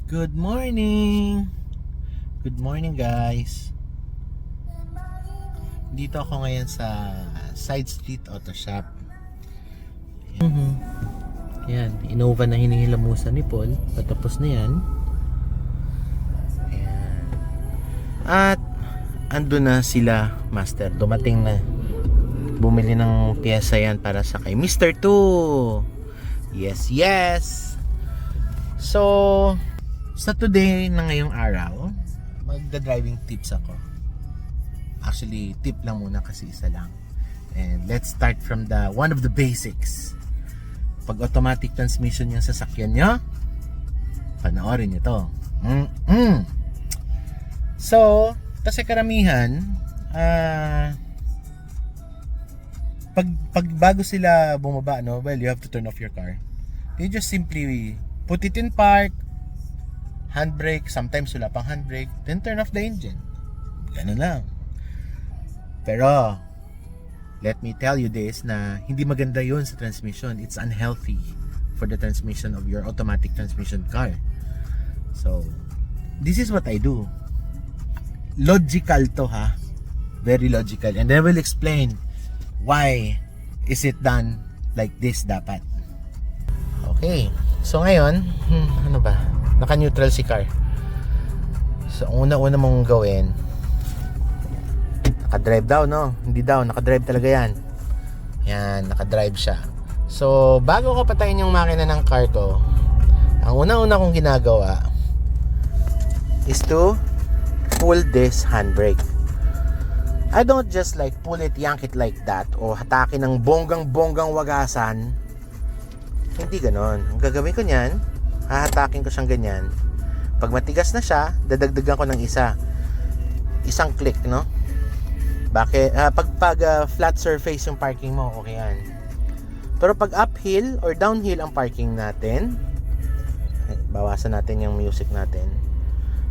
Good morning! Good morning guys! Dito ako ngayon sa Side Street Auto Shop. Yan, Innova na hinihilamusan ni Paul. Patapos na yan. Ayan. At ando na sila, Master. Dumating na. Bumili ng piyesa yan para sa kay Mr. 2. Yes, yes! So, sa today na ngayong araw, magda-driving tips ako. Actually, tip lang muna kasi isa lang. And let's start from one of the basics. Pag automatic transmission yung sasakyan nyo, panoorin nyo to. So, kasi karamihan, pag bago sila bumaba, no, well, you have to turn off your car. You just simply put it in park, handbrake, sometimes wala pang handbrake, then turn off the engine. Ganun lang. Pero let me tell you this, na hindi maganda yun sa transmission. It's unhealthy for the transmission of your automatic transmission car. So this is what I do. Logical to, ha? Very logical. And I will explain why is it done like this dapat. Okay. So ngayon, ano ba? Naka-neutral si car. So una-una mong gawin, naka-drive daw, no? Hindi daw, naka-drive talaga yan. Yan, naka-drive siya. So bago ko patayin yung makina ng car ko, ang una-una kong ginagawa is to pull this handbrake. I don't just like pull it, yank it like that, o hatakin ng bonggang-bonggang wagasan. Hindi ganon. Ang gagawin ko niyan, hahatakin ko siyang ganyan. Pag matigas na siya, dadagdagan ko ng isang click, no? Bakit? Pag flat surface yung parking mo, okay yan. Pero pag uphill or downhill ang parking natin, bawasan natin yung music natin,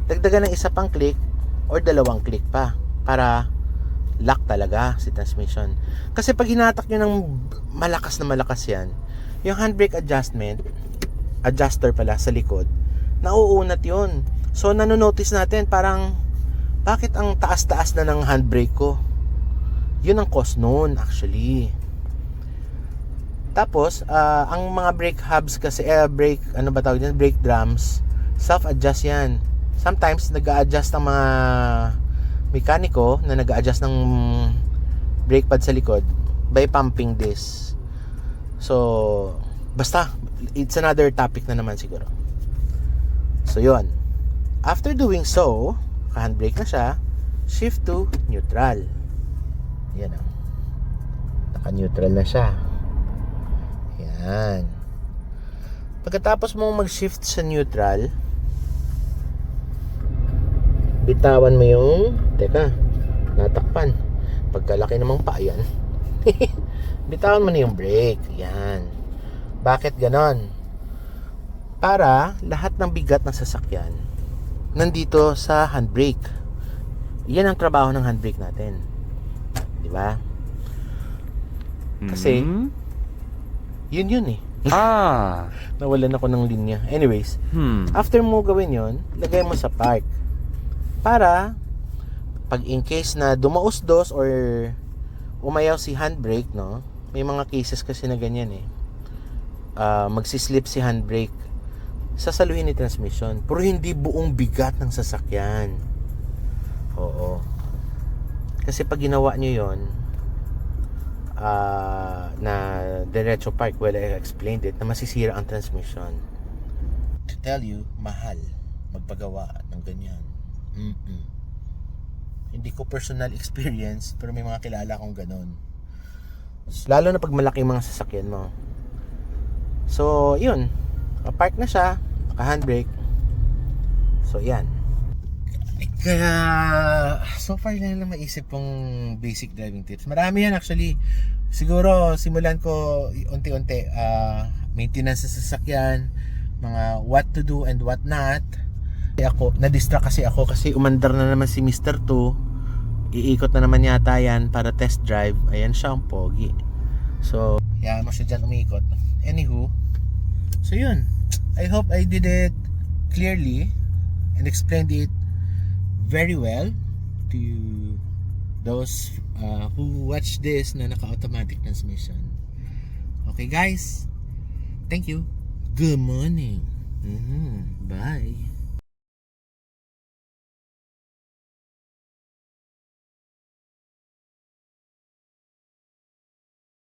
dagdagan ng isa pang click or dalawang click pa para lock talaga si transmission. Kasi pag hinatak nyo ng malakas na malakas yan, yung handbrake adjuster pala sa likod, nauunat yun. So nanonotice natin parang, bakit ang taas-taas na ng handbrake ko? Yun ang cause noon actually. Tapos ang mga brake hubs kasi, brake drums, self-adjust yan. Sometimes nag-a-adjust ang mga mekaniko na nag-a-adjust ng brake pad sa likod by pumping this. So basta, it's another topic na naman siguro. So yun, after doing so, handbrake na siya, shift to neutral. Yan o, naka-neutral na siya. Yan. Pagkatapos mong mag-shift sa neutral, bitawan mo yung, natakpan, pagkalaki namang pa yan. Bitawan mo na yung brake. Yan. Bakit ganon? Para lahat ng bigat ng sasakyan nandito sa handbrake. Yan ang trabaho ng handbrake natin. Di ba? Kasi yun eh. Nawalan ako ng linya. Anyways, after mo gawin yun, lagay mo sa park. Para pag in case na dumausdos or umayaw si handbrake, no? May mga cases kasi na ganyan eh. Magsislip si handbrake, sasaluhin ni transmission, pero hindi buong bigat ng sasakyan. Oo. Kasi pag ginawa nyo yon, na diretso park, well, I explained it, na masisira ang transmission. To tell you, mahal magpagawa ng ganyan. Hindi ko personal experience, pero may mga kilala akong ganon. Lalo na pag malaki mga sasakyan mo. So yun, park na siya, naka-handbrake. So yan. Kaya so far lang maisip kong basic driving tips. Marami yan actually. Siguro simulan ko unti-unti, maintenance sa sasakyan, mga what to do and what not. Ako, na-distract kasi ako kasi umandar na naman si Mr. 2. Iikot na naman yata yan para test drive. Ayan siya ang pogi. So, yan mo siya dyan umiikot. Anywho, so yun, I hope I did it clearly and explained it very well to those who watch this na naka-automatic transmission. Okay guys, thank you. Good morning. Bye.